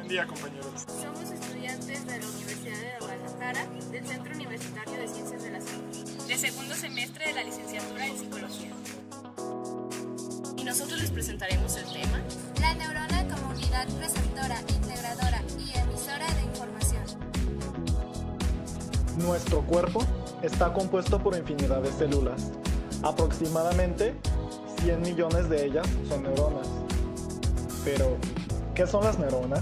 día, compañeros. Somos estudiantes de la Universidad de Guadalajara, del Centro Universitario de Ciencias de la Salud, de segundo semestre de la licenciatura en Psicología. Y nosotros les presentaremos el tema: la neurona como unidad receptora, integradora y emisora de información. Nuestro cuerpo está compuesto por infinidad de células. Aproximadamente 100 millones de ellas son neuronas. Pero, ¿qué son las neuronas?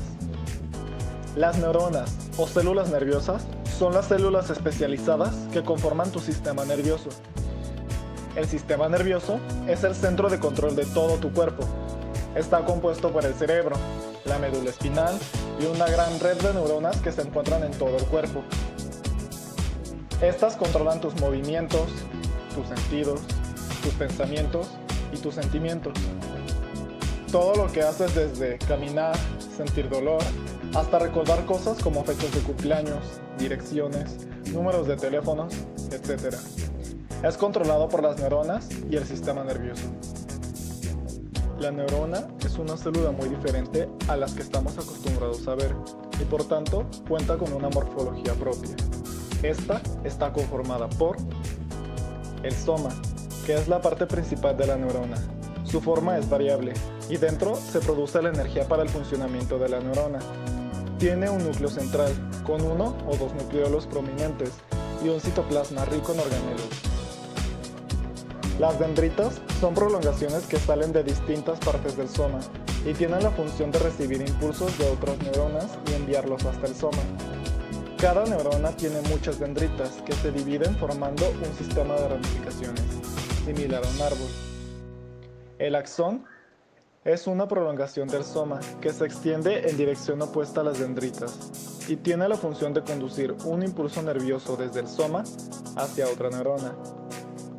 Las neuronas, o células nerviosas, son las células especializadas que conforman tu sistema nervioso. El sistema nervioso es el centro de control de todo tu cuerpo. Está compuesto por el cerebro, la médula espinal y una gran red de neuronas que se encuentran en todo el cuerpo. Estas controlan tus movimientos, tus sentidos, tus pensamientos y tus sentimientos. Todo lo que haces, desde caminar, sentir dolor, hasta recordar cosas como fechas de cumpleaños, direcciones, números de teléfonos, etc. Es controlado por las neuronas y el sistema nervioso. La neurona es una célula muy diferente a las que estamos acostumbrados a ver y por tanto cuenta con una morfología propia. Esta está conformada por el soma, que es la parte principal de la neurona. Su forma es variable y dentro se produce la energía para el funcionamiento de la neurona. Tiene un núcleo central con uno o dos nucleolos prominentes y un citoplasma rico en organelos. Las dendritas son prolongaciones que salen de distintas partes del soma y tienen la función de recibir impulsos de otras neuronas y enviarlos hasta el soma. Cada neurona tiene muchas dendritas que se dividen formando un sistema de ramificaciones, similar a un árbol. El axón es una prolongación del soma que se extiende en dirección opuesta a las dendritas y tiene la función de conducir un impulso nervioso desde el soma hacia otra neurona.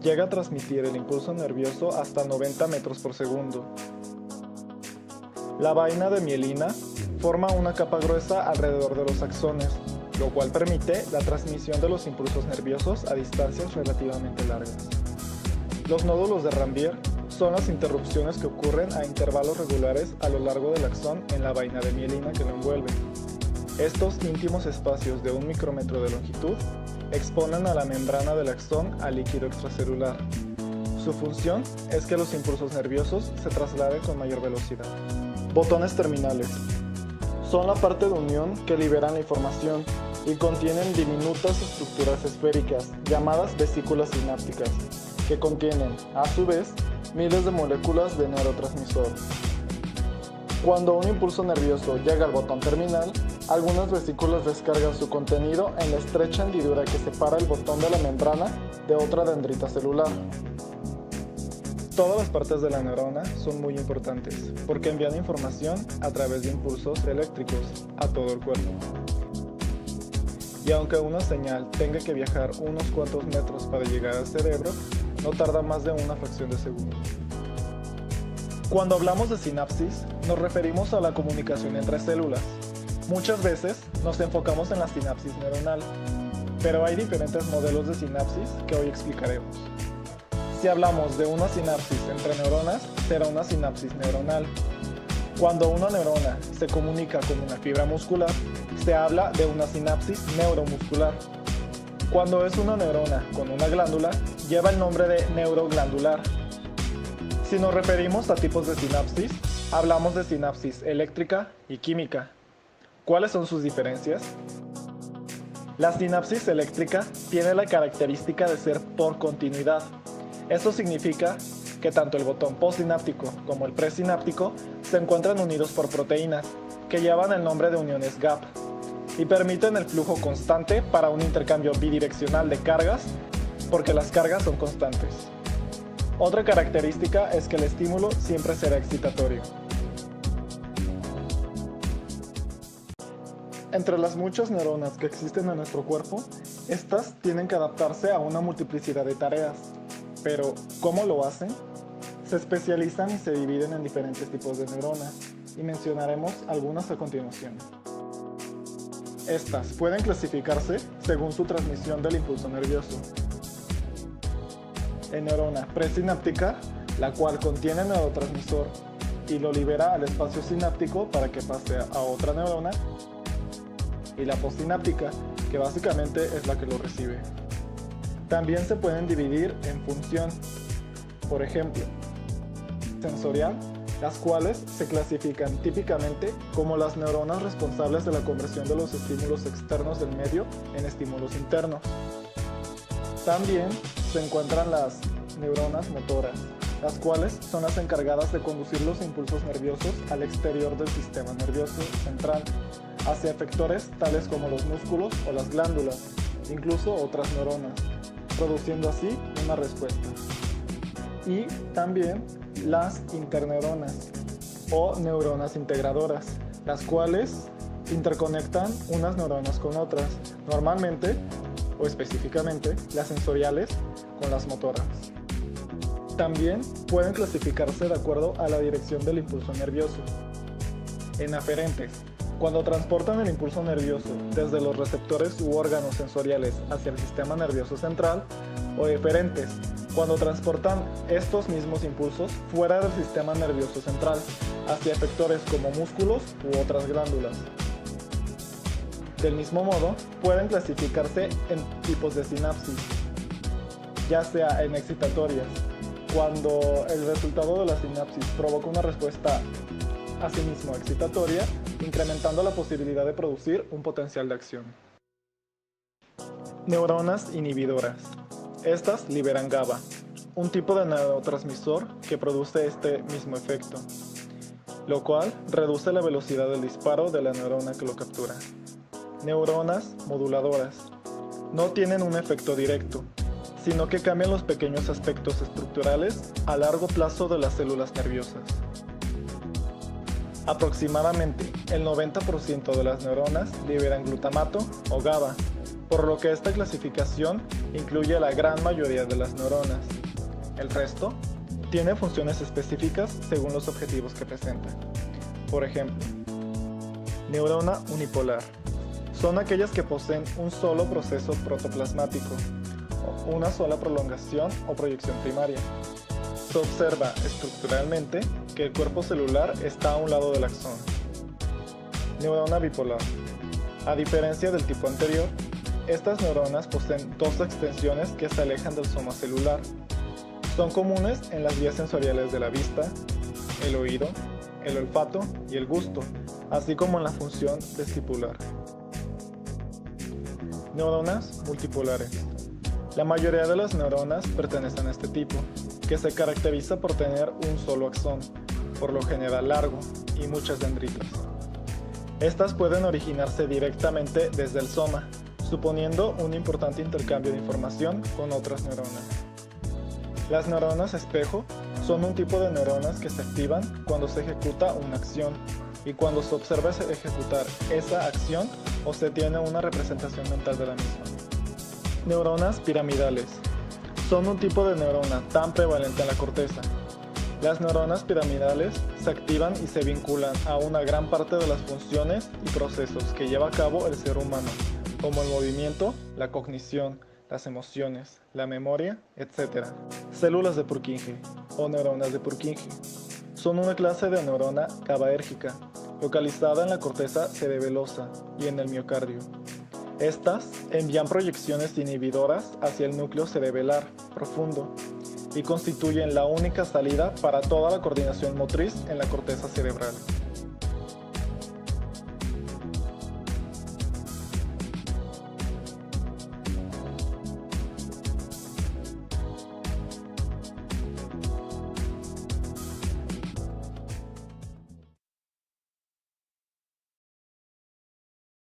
Llega a transmitir el impulso nervioso hasta 90 metros por segundo. La vaina de mielina forma una capa gruesa alrededor de los axones, lo cual permite la transmisión de los impulsos nerviosos a distancias relativamente largas. Los nódulos de Ranvier son las interrupciones que ocurren a intervalos regulares a lo largo del axón en la vaina de mielina que lo envuelve. Estos íntimos espacios de 1 micrómetro de longitud exponen a la membrana del axón al líquido extracelular. Su función es que los impulsos nerviosos se trasladen con mayor velocidad. Botones terminales. Son la parte de unión que liberan la información y contienen diminutas estructuras esféricas llamadas vesículas sinápticas, que contienen, a su vez, miles de moléculas de neurotransmisor. Cuando un impulso nervioso llega al botón terminal, algunas vesículas descargan su contenido en la estrecha hendidura que separa el botón de la membrana de otra dendrita celular. Todas las partes de la neurona son muy importantes porque envían información a través de impulsos eléctricos a todo el cuerpo. Y aunque una señal tenga que viajar unos cuantos metros para llegar al cerebro, no tarda más de una fracción de segundo. Cuando hablamos de sinapsis, nos referimos a la comunicación entre células. Muchas veces nos enfocamos en la sinapsis neuronal, pero hay diferentes modelos de sinapsis que hoy explicaremos. Si hablamos de una sinapsis entre neuronas, será una sinapsis neuronal. Cuando una neurona se comunica con una fibra muscular, se habla de una sinapsis neuromuscular. Cuando es una neurona con una glándula, lleva el nombre de neuroglandular. Si nos referimos a tipos de sinapsis, hablamos de sinapsis eléctrica y química. ¿Cuáles son sus diferencias? La sinapsis eléctrica tiene la característica de ser por continuidad. Esto significa que tanto el botón postsináptico como el presináptico se encuentran unidos por proteínas, que llevan el nombre de uniones gap, y permiten el flujo constante para un intercambio bidireccional de cargas, porque las cargas son constantes. Otra característica es que el estímulo siempre será excitatorio. Entre las muchas neuronas que existen en nuestro cuerpo, estas tienen que adaptarse a una multiplicidad de tareas. Pero, ¿cómo lo hacen? Se especializan y se dividen en diferentes tipos de neuronas, y mencionaremos algunas a continuación. Estas pueden clasificarse según su transmisión del impulso nervioso. En neurona presináptica, la cual contiene neurotransmisor, y lo libera al espacio sináptico para que pase a otra neurona, y la postsináptica, que básicamente es la que lo recibe. También se pueden dividir en función, por ejemplo, sensorial, las cuales se clasifican típicamente como las neuronas responsables de la conversión de los estímulos externos del medio en estímulos internos. También se encuentran las neuronas motoras, las cuales son las encargadas de conducir los impulsos nerviosos al exterior del sistema nervioso central, hacia efectores tales como los músculos o las glándulas, incluso otras neuronas, produciendo así una respuesta. Y también las interneuronas o neuronas integradoras, las cuales interconectan unas neuronas con otras, normalmente o específicamente las sensoriales con las motoras. También pueden clasificarse de acuerdo a la dirección del impulso nervioso. En aferentes, cuando transportan el impulso nervioso desde los receptores u órganos sensoriales hacia el sistema nervioso central, o eferentes, cuando transportan estos mismos impulsos fuera del sistema nervioso central, hacia efectores como músculos u otras glándulas. Del mismo modo, pueden clasificarse en tipos de sinapsis, ya sea en excitatorias, cuando el resultado de la sinapsis provoca una respuesta asimismo excitatoria, incrementando la posibilidad de producir un potencial de acción. Neuronas inhibidoras. Estas liberan GABA, un tipo de neurotransmisor que produce este mismo efecto, lo cual reduce la velocidad del disparo de la neurona que lo captura. Neuronas moduladoras. No tienen un efecto directo, sino que cambian los pequeños aspectos estructurales a largo plazo de las células nerviosas. Aproximadamente el 90% de las neuronas liberan glutamato o GABA, por lo que esta clasificación incluye a la gran mayoría de las neuronas. El resto tiene funciones específicas según los objetivos que presenta. Por ejemplo, neurona unipolar. Son aquellas que poseen un solo proceso protoplasmático, o una sola prolongación o proyección primaria. Se observa estructuralmente que el cuerpo celular está a un lado del axón. Neurona bipolar. A diferencia del tipo anterior, estas neuronas poseen dos extensiones que se alejan del soma celular. Son comunes en las vías sensoriales de la vista, el oído, el olfato y el gusto, así como en la función vestibular. Neuronas multipolares. La mayoría de las neuronas pertenecen a este tipo, que se caracteriza por tener un solo axón, por lo general largo, y muchas dendritas. Estas pueden originarse directamente desde el soma, suponiendo un importante intercambio de información con otras neuronas. Las neuronas espejo son un tipo de neuronas que se activan cuando se ejecuta una acción y cuando se observa ejecutar esa acción o se tiene una representación mental de la misma. Neuronas piramidales son un tipo de neurona tan prevalente en la corteza. Las neuronas piramidales se activan y se vinculan a una gran parte de las funciones y procesos que lleva a cabo el ser humano, como el movimiento, la cognición, las emociones, la memoria, etc. Células de Purkinje o neuronas de Purkinje son una clase de neurona GABAérgica localizada en la corteza cerebelosa y en el miocardio. Estas envían proyecciones inhibidoras hacia el núcleo cerebelar profundo y constituyen la única salida para toda la coordinación motriz en la corteza cerebral.